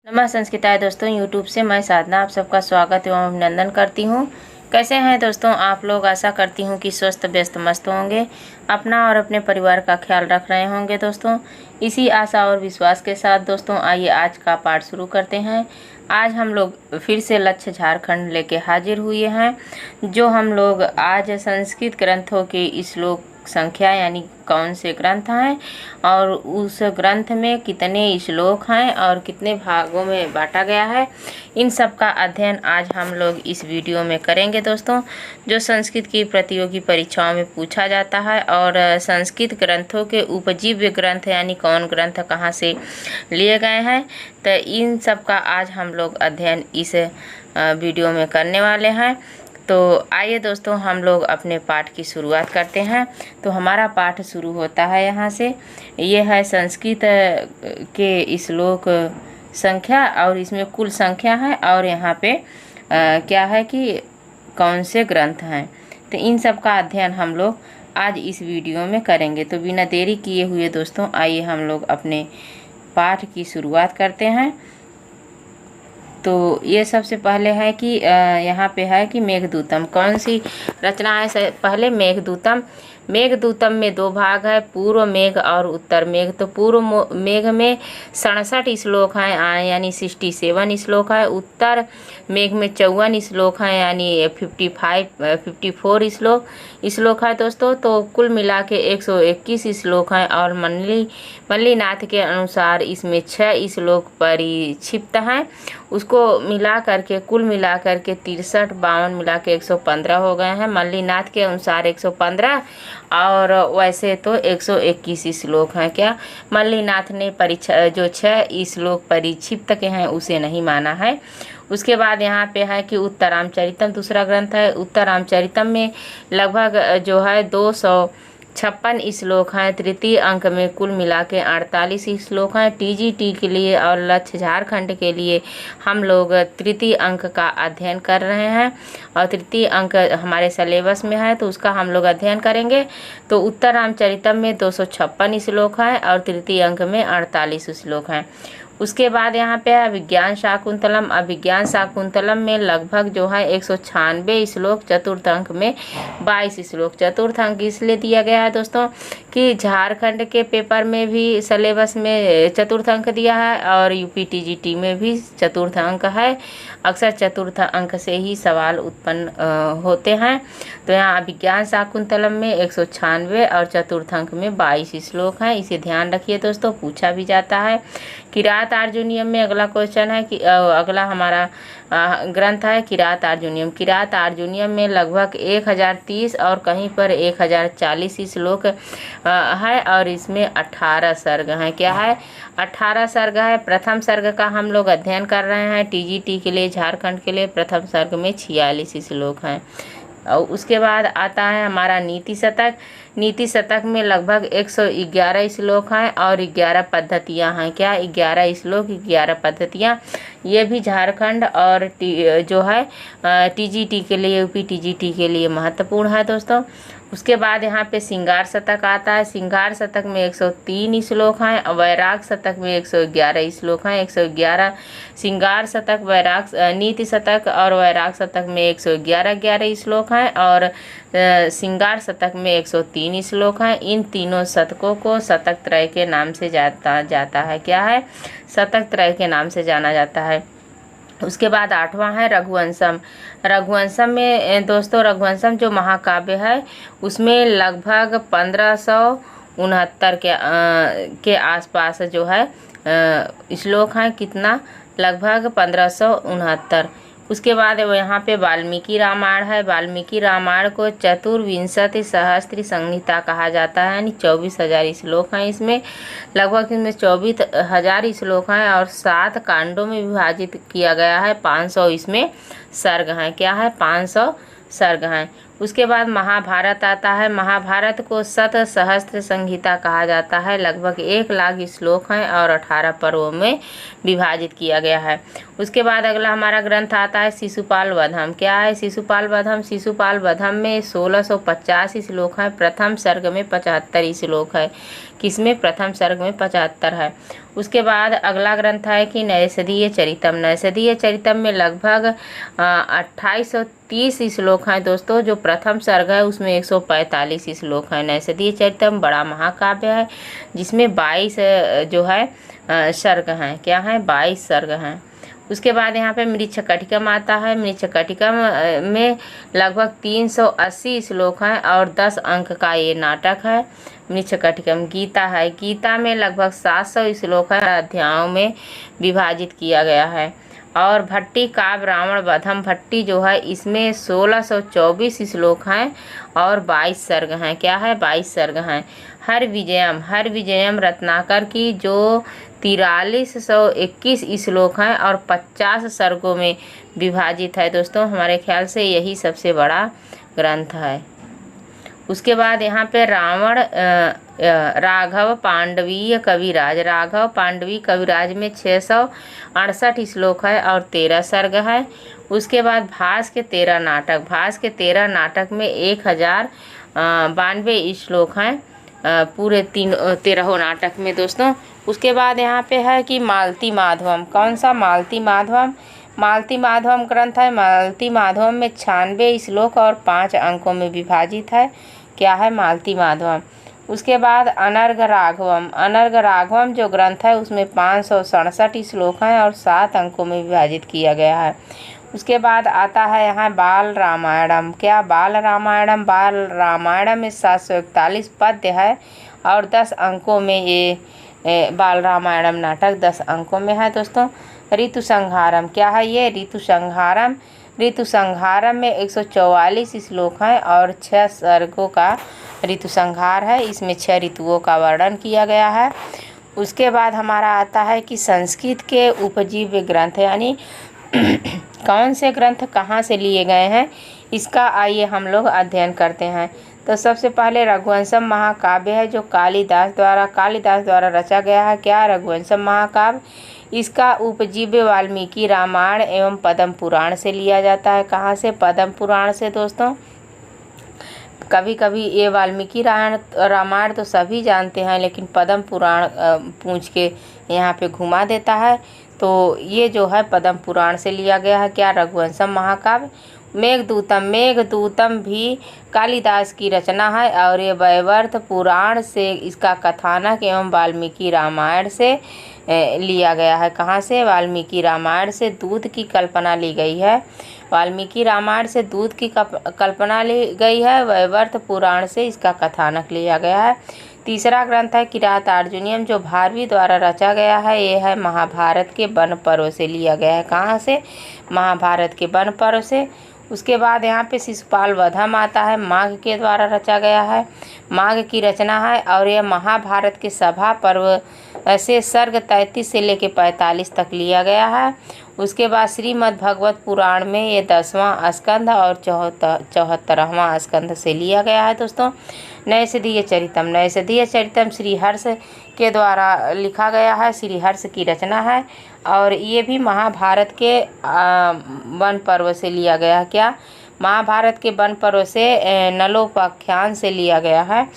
नमः संस्कृताय दोस्तों, यूट्यूब से मैं साधना आप सबका स्वागत एवं अभिनंदन करती हूँ। कैसे हैं दोस्तों आप लोग। आशा करती हूँ कि स्वस्थ व्यस्त मस्त होंगे, अपना और अपने परिवार का ख्याल रख रहे होंगे दोस्तों। इसी आशा और विश्वास के साथ दोस्तों आइए आज का पाठ शुरू करते हैं। आज हम लोग फिर से लक्ष्य झारखंड लेके हाजिर हुए हैं। जो हम लोग आज संस्कृत ग्रंथों के श्लोक संख्या यानी कौन से ग्रंथ हैं और उस ग्रंथ में कितने श्लोक हैं और कितने भागों में बांटा गया है, इन सब का अध्ययन आज हम लोग इस वीडियो में करेंगे दोस्तों। जो संस्कृत की प्रतियोगी परीक्षाओं में पूछा जाता है और संस्कृत ग्रंथों के उपजीव्य ग्रंथ यानी कौन ग्रंथ कहाँ से लिए गए हैं, तो इन सब का आज हम लोग अध्ययन इस वीडियो में करने वाले हैं। तो आइए दोस्तों हम लोग अपने पाठ की शुरुआत करते हैं। तो हमारा पाठ शुरू होता है यहाँ से। ये है संस्कृत के श्लोक संख्या और इसमें कुल संख्या है और यहाँ पे क्या है कि कौन से ग्रंथ हैं, तो इन सब का अध्ययन हम लोग आज इस वीडियो में करेंगे। तो बिना देरी किए हुए दोस्तों आइए हम लोग अपने पाठ की शुरुआत करते हैं। तो ये सबसे पहले है कि यहाँ पे है कि मेघदूतम कौन सी रचना है। पहले मेघदूतम। मेघदूतम में दो भाग है, पूर्व मेघ और उत्तर मेघ। तो पूर्व मेघ में 67 श्लोक हैं यानी 67 श्लोक है। उत्तर मेघ में 54 श्लोक हैं यानी 54 श्लोक है दोस्तों। तो कुल मिला के 121 श्लोक हैं और मल्लीनाथ के अनुसार इसमें 6 श्लोक परिक्षिप्त हैं। उसको मिला करके कुल मिला करके 63 52 मिला के 115 हो गए हैं। मल्लीनाथ के अनुसार 115 और वैसे तो 121 श्लोक हैं। क्या मल्लीनाथ ने जो 6 श्लोक परिक्षिप्त के हैं उसे नहीं माना है। उसके बाद यहाँ पे है कि उत्तरामचरितम दूसरा ग्रंथ है। उत्तरामचरितम में लगभग जो है 256 श्लोक हैं। तृतीय अंक में कुल मिला के 48 श्लोक हैं। टीजीटी के लिए और लक्ष्य झारखंड के लिए हम लोग तृतीय अंक का अध्ययन कर रहे हैं और तृतीय अंक हमारे सिलेबस में है तो उसका हम लोग अध्ययन करेंगे। तो उत्तरामचरितम में 256 श्लोक हैं और तृतीय अंक में 48 श्लोक हैं। उसके बाद यहाँ पे है अभिज्ञान शाकुंतलम। अभिज्ञान शाकुंतलम में लगभग जो है 196 श्लोक, चतुर्थ अंक में 22 श्लोक। चतुर्थ अंक इसलिए दिया गया है दोस्तों कि झारखंड के पेपर में भी सिलेबस में चतुर्थ अंक दिया है और यूपी टीजीटी में भी चतुर्थ अंक है। अक्सर चतुर्थ अंक से ही सवाल उत्पन्न होते हैं। तो यहाँ अभिज्ञान शाकुंतलम में 196 और चतुर्थ अंक में 22 श्लोक हैं। इसे ध्यान रखिए दोस्तों, पूछा भी जाता है। किरात अर्जुनियम में अगला क्वेश्चन है कि अगला हमारा ग्रंथ है किरात अर्जुनियम। किरात अर्जुनियम में लगभग 1030 और कहीं पर 1040 श्लोक है और इसमें 18 सर्ग हैं। क्या है? 18 सर्ग है। प्रथम सर्ग का हम लोग अध्ययन कर रहे हैं टीजीटी के लिए, झारखंड के लिए। प्रथम सर्ग में 46 श्लोक हैं। और उसके बाद आता है हमारा नीति शतक। नीति शतक में लगभग 111 श्लोक हैं और 11 पद्धतियां हैं। क्या? 11 श्लोक 11 पद्धतियां। ये भी झारखंड और जो है टीजीटी के लिए, यूपी टीजीटी के लिए महत्वपूर्ण है दोस्तों। उसके बाद यहाँ पे श्रृंगार शतक आता है। श्रृंगार शतक में 103 श्लोक हैं और वैराग शतक में 111 श्लोक हैं। 111 श्रृंगार शतक, वैराग नीति शतक और वैराग शतक में 111 श्लोक हैं और श्रृंगार शतक में 103 श्लोक हैं। इन तीनों शतकों को शतक त्रय के नाम से जाता है। क्या है? शतक त्रय के नाम से जाना जाता है। उसके बाद 8वां है रघुवंशम। रघुवंशम में दोस्तों रघुवंशम जो महाकाव्य है उसमें लगभग 1569 के आसपास जो है श्लोक हैं। कितना? लगभग 1569। उसके बाद यहाँ पे वाल्मीकि रामायण है। वाल्मीकि रामायण को चतुर्विंशति सहस्त्र संहिता कहा जाता है यानी 24,000 श्लोक हैं। इसमें लगभग 24,000 श्लोक हैं और 7 कांडों में विभाजित किया गया है। 500 इसमें सर्ग हैं। क्या है? 500 सर्ग हैं। उसके बाद महाभारत आता है। महाभारत को शत सहस्त्र संहिता कहा जाता है। लगभग 1 लाख श्लोक हैं और 18 पर्वों में विभाजित किया गया है। उसके बाद अगला हमारा ग्रंथ आता है शिशुपाल वधम। क्या है शिशुपाल वधम? शिशुपाल वधम में 1685 श्लोक हैं, प्रथम सर्ग में 75 श्लोक है। किसमें? प्रथम सर्ग में 75 है। उसके बाद अगला ग्रंथ है कि नैषधीय चरितम। नैषधीय चरितम में लगभग 2830 श्लोक हैं दोस्तों। जो प्रथम सर्ग है उसमें 145 श्लोक हैं। नैषधीय चरितम बड़ा महाकाव्य है जिसमें 22 जो है सर्ग हैं। क्या हैं? 22 सर्ग हैं। उसके बाद यहाँ पे मृच्छकटिकम आता है। मृच्छकटिकम में लगभग 380 श्लोक हैं और 10 अंक का ये नाटक है मृच्छकटिकम। गीता है। गीता में लगभग 700 श्लोक है, अध्यायों में विभाजित किया गया है। और भट्टी काव्य रावण वधम भट्टी जो है इसमें 1624 श्लोक हैं और 22 सर्ग हैं। क्या है? 22 सर्ग हैं। हर विजयम रत्नाकर की जो 4321 श्लोक हैं और 50 सर्गों में विभाजित है दोस्तों। हमारे ख्याल से यही सबसे बड़ा ग्रंथ है। उसके बाद यहाँ पे राघव पांडवीय कविराज। राघव पांडवी कविराज में 668 श्लोक है और 13 सर्ग है। उसके बाद भास के 13 नाटक। भास के 13 नाटक में 1092 श्लोक हैं पूरे 13 नाटक में दोस्तों। उसके बाद यहाँ पे है कि मालती माधवम। कौन सा? मालती माधवम। मालती माधवम ग्रंथ है। मालती माधवम में 96 श्लोक और 5 अंकों में विभाजित है। क्या है? मालती माधवम। उसके बाद अनर्घ राघवम। अनर्घ राघवम जो ग्रंथ है उसमें 567 श्लोक हैं और 7 अंकों में विभाजित किया गया है। उसके बाद आता है यहाँ बाल रामायणम। क्या? बाल रामायणम। बाल रामायणम में 741 पद्य है और 10 अंकों में ये बाल रामायणम नाटक 10 अंकों में है दोस्तों। ऋतु संहारम। क्या है ये? ऋतु संहारम। ऋतु संहारम में 144 श्लोक हैं और 6 सर्गों का ऋतु संहार है। इसमें 6 ऋतुओं का वर्णन किया गया है। उसके बाद हमारा आता है कि संस्कृत के उपजीव्य ग्रंथ यानी कौन से ग्रंथ कहाँ से लिए गए हैं, इसका आइए हम लोग अध्ययन करते हैं। तो सबसे पहले रघुवंशम महाकाव्य है जो कालिदास द्वारा रचा गया है। क्या? रघुवंशम महाकाव्य। इसका उपजीव्य वाल्मीकि रामायण एवं पद्म पुराण से लिया जाता है। कहाँ से? पद्म पुराण से दोस्तों। कभी कभी ये वाल्मीकि रामायण तो सभी जानते हैं लेकिन पद्म पुराण पूछ के यहाँ पे घुमा देता है। तो ये जो है पद्म पुराण से लिया गया है। क्या? रघुवंशम महाकाव्य। मेघदूतम भी कालिदास की रचना है और ये वैवर्त पुराण से इसका कथानक एवं वाल्मीकि रामायण से लिया गया है। कहाँ से? वाल्मीकि रामायण से दूध की कल्पना ली गई है। वाल्मीकि रामायण से दूध की कल्पना ली गई है। वैवर्त पुराण से इसका कथानक लिया गया है। तीसरा ग्रंथ है किरातार्जुनीयम जो भारवी द्वारा रचा गया है। ये है महाभारत के वन पर्व से लिया गया है। कहाँ से? महाभारत के वन पर्व से। उसके बाद यहाँ पे शिशुपाल वधम आता है, माघ के द्वारा रचा गया है। माघ की रचना है और यह महाभारत के सभा पर्व से सर्ग 33 से लेकर 45 तक लिया गया है। उसके बाद श्रीमद् भागवत पुराण में ये 10वां स्कंध और 74वां स्कंध से लिया गया है दोस्तों। नैषधीय चरितम श्रीहर्ष के द्वारा लिखा गया है। श्रीहर्ष की रचना है और ये भी महाभारत के वन पर्व से लिया गया है। क्या? महाभारत के वन पर्व से नलोपाख्यान से लिया गया है।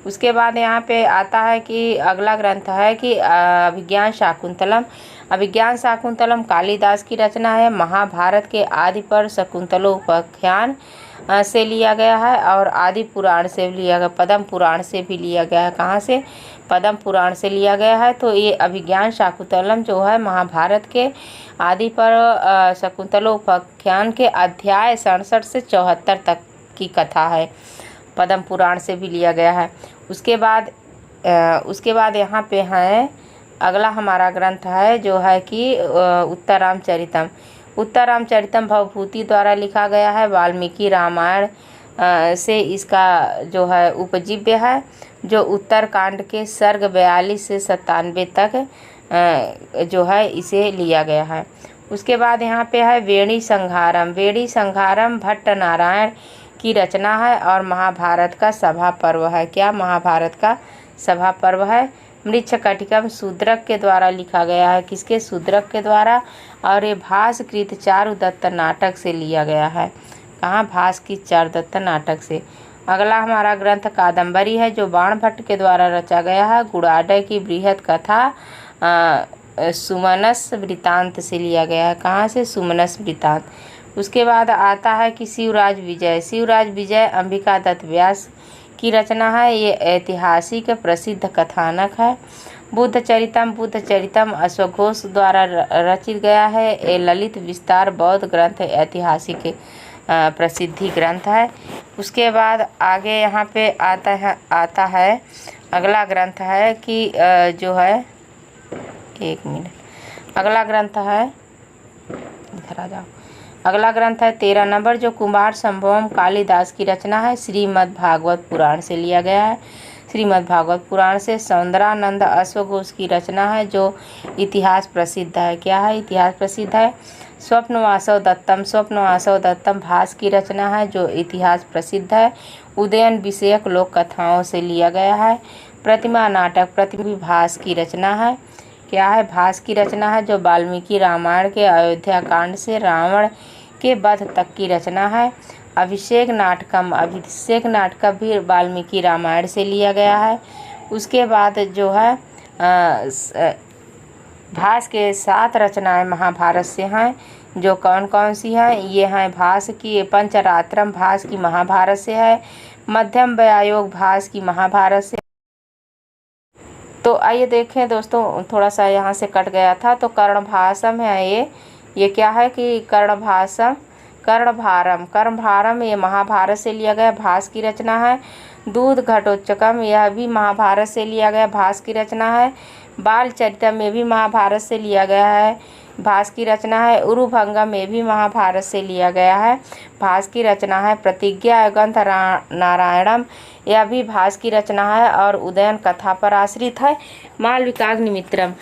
उसके बाद यहाँ पे आता है कि अगला ग्रंथ है कि अभिज्ञान शाकुंतलम। अभिज्ञान शाकुंतलम कालिदास की रचना है। महाभारत के आदि पर शकुंतलोपाख्यान से लिया गया है और आदि पुराण से लिया गया, पद्म पुराण से भी लिया गया है। कहाँ से? पद्म पुराण से लिया गया है। तो ये अभिज्ञान शाकुंतलम जो है महाभारत के आदि पर शकुंतलोपाख्यान के अध्याय 67 से 74 तक की कथा है। पद्म पुराण से भी लिया गया है। उसके बाद यहाँ पे है अगला हमारा ग्रंथ है जो है कि उत्तरामचरितम। उत्तरामचरितम भवभूति द्वारा लिखा गया है। वाल्मीकि रामायण से इसका जो है उपजीव्य है जो उत्तरकांड के सर्ग 42 से 97 तक जो है इसे लिया गया है। उसके बाद यहाँ पे है वेणी संहारम। वेणी संहारम भट्ट नारायण की रचना है और महाभारत का सभा पर्व है। क्या? महाभारत का सभा पर्व है। मृच्छकटिकम शूद्रक के द्वारा लिखा गया है। किसके? शूद्रक के द्वारा। और ये भासकृत चारुदत्त नाटक से लिया गया है। कहाँ? भासकृत चारुदत्त नाटक से। अगला हमारा ग्रंथ कादम्बरी है, जो बाणभट्ट के द्वारा रचा गया है। गुड़ाडय की बृहद कथा सुमनस वृतांत से लिया गया है। कहाँ से? सुमनस वृतांत। उसके बाद आता है कि शिवराज विजय। शिवराज विजय अंबिका दत्त व्यास की रचना है। ये ऐतिहासिक प्रसिद्ध कथानक है। बुद्ध चरितम अश्वघोष द्वारा रचित गया है। ये ललित विस्तार बौद्ध ग्रंथ ऐतिहासिक प्रसिद्धि ग्रंथ है। उसके बाद आगे यहाँ पे आता है अगला ग्रंथ है कि जो है, एक मिनट, अगला ग्रंथ है, इधर आ जाओ। अगला ग्रंथ है 13 नंबर, जो कुमार संभवम कालिदास की रचना है। श्रीमद् भागवत पुराण से लिया गया है। श्रीमद् भागवत पुराण से। सौंदरानंद अश्वघोष की रचना है, जो इतिहास प्रसिद्ध है। क्या है? इतिहास प्रसिद्ध है। स्वप्नवासव दत्तम भास की रचना है, जो इतिहास प्रसिद्ध है। उदयन विषयक लोक कथाओं से लिया गया है। प्रतिमा नाटक प्रतिमा भास की रचना है। क्या है? भास की रचना है, जो वाल्मीकि रामायण के अयोध्या कांड से रावण के वध तक की रचना है। अभिषेक नाटकम भी वाल्मीकि रामायण से लिया गया है। उसके बाद जो है भास के 7 रचनाएं महाभारत से हैं, जो कौन कौन सी हैं? ये हैं भास की पंचरात्रम भास की महाभारत से है। मध्यम व्यायोग भास की महाभारत से। तो आइए देखें दोस्तों, थोड़ा सा यहाँ से कट गया था। तो कर्णभासम है ये क्या है कि कर्णभारम ये महाभारत से लिया गया भास की रचना है। दूध घटोत्कचम यह भी महाभारत से लिया गया भास की रचना है। बाल चरितम में भी महाभारत से लिया गया है भास की रचना है। उरुभंगम में भी महाभारत से लिया गया है भास की रचना है। प्रतिज्ञा ग्रंथ नारायणम यह भी भास की रचना है और उदयन कथा पर आश्रित है। मालविकाग्निमित्रम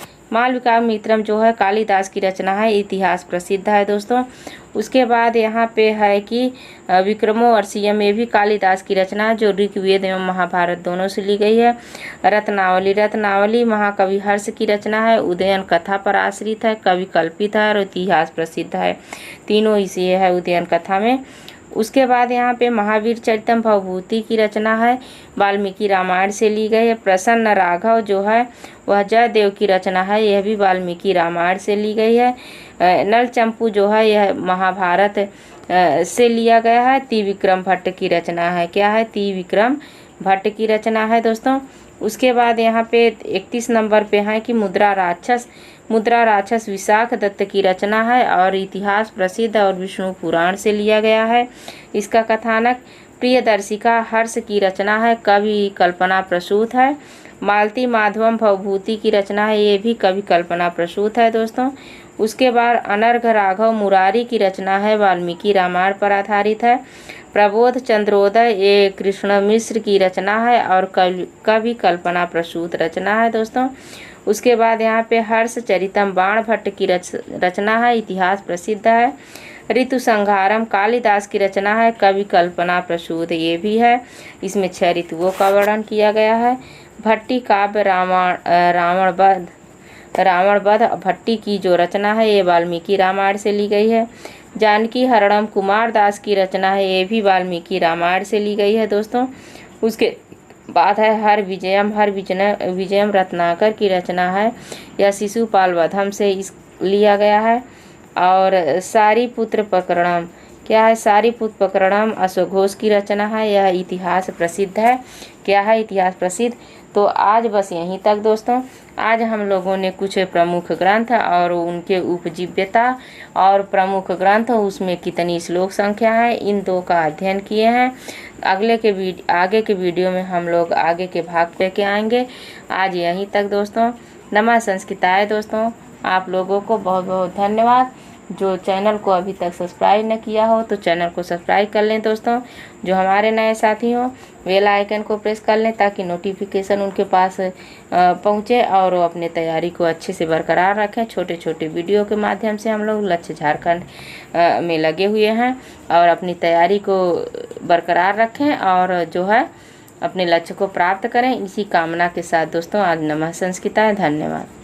जो है कालिदास की रचना है, इतिहास प्रसिद्ध है दोस्तों। उसके बाद यहाँ पे है कि विक्रमोर्वशीय में भी कालिदास की रचना है, जो ऋग्वेद एवं महाभारत दोनों से ली गई है। रत्नावली महाकवि हर्ष की रचना है, उदयन कथा पर आश्रित है, कवि कल्पित है और इतिहास प्रसिद्ध है। तीनों इसी है उदयन कथा में। उसके बाद यहाँ पे महावीर चरितम भवभूति की रचना है, वाल्मीकि रामायण से ली गई है। प्रसन्न राघव जो है वह जयदेव की रचना है, यह भी वाल्मीकि रामायण से ली गई है। नल चंपू जो है यह महाभारत से लिया गया है। त्रिविक्रम भट्ट की रचना है। क्या है? त्रिविक्रम भट्ट की रचना है दोस्तों। उसके बाद यहाँ पे 31 नंबर पे है कि मुद्रा राक्षस विशाख दत्त की रचना है और इतिहास प्रसिद्ध और विष्णु पुराण से लिया गया है। इसका कथानक प्रियदर्शिका हर्ष की रचना है, कवि कल्पना प्रसूत है। मालती माधवम भवभूति की रचना है, ये भी कवि कल्पना प्रसूत है दोस्तों। उसके बाद अनर्घ राघव मुरारी की रचना है, वाल्मीकि रामायण पर आधारित है। प्रबोध चंद्रोदय ये कृष्ण मिश्र की रचना है और कवि कल्पना प्रसूत रचना है दोस्तों। उसके बाद यहाँ पे हर्ष चरितम बाणभट्ट की रचना है, इतिहास प्रसिद्ध है। ऋतु संहारम कालिदास की रचना है, कवि कल्पना प्रसूत ये भी है। इसमें 6 ऋतुओं का वर्णन किया गया है। भट्टी काव्य रावण वध भट्टी की जो रचना है ये वाल्मीकि रामायण से ली गई है। जानकी हरणम कुमार दास की रचना है, ये भी वाल्मीकि रामायण से ली गई है दोस्तों। उसके बाद है हर विजयम रत्नाकर की रचना है, यह शिशुपाल वधम से लिया गया है। और सारीपुत्र प्रकरणम क्या है? सारीपुत्र प्रकरणम अश्वघोष की रचना है, यह इतिहास प्रसिद्ध है। क्या है? इतिहास प्रसिद्ध। तो आज बस यहीं तक दोस्तों। आज हम लोगों ने कुछ प्रमुख ग्रंथ और उनके उपजीव्यता और प्रमुख ग्रंथ उसमें कितनी श्लोक संख्या है, इन 2 का अध्ययन किए हैं। आगे के वीडियो में हम लोग आगे के भाग पे के आएंगे। आज यहीं तक दोस्तों। नमः संस्कृताय दोस्तों। आप लोगों को बहुत बहुत धन्यवाद। जो चैनल को अभी तक सब्सक्राइब न किया हो तो चैनल को सब्सक्राइब कर लें दोस्तों। जो हमारे नए साथी हों बेल आइकन को प्रेस कर लें ताकि नोटिफिकेशन उनके पास पहुंचे और वो अपने तैयारी को अच्छे से बरकरार रखें। छोटे छोटे वीडियो के माध्यम से हम लोग लक्ष्य झारखंड में लगे हुए हैं और अपनी तैयारी को बरकरार रखें और जो है अपने लक्ष्य को प्राप्त करें। इसी कामना के साथ दोस्तों आज नमः संस्कृताय। धन्यवाद।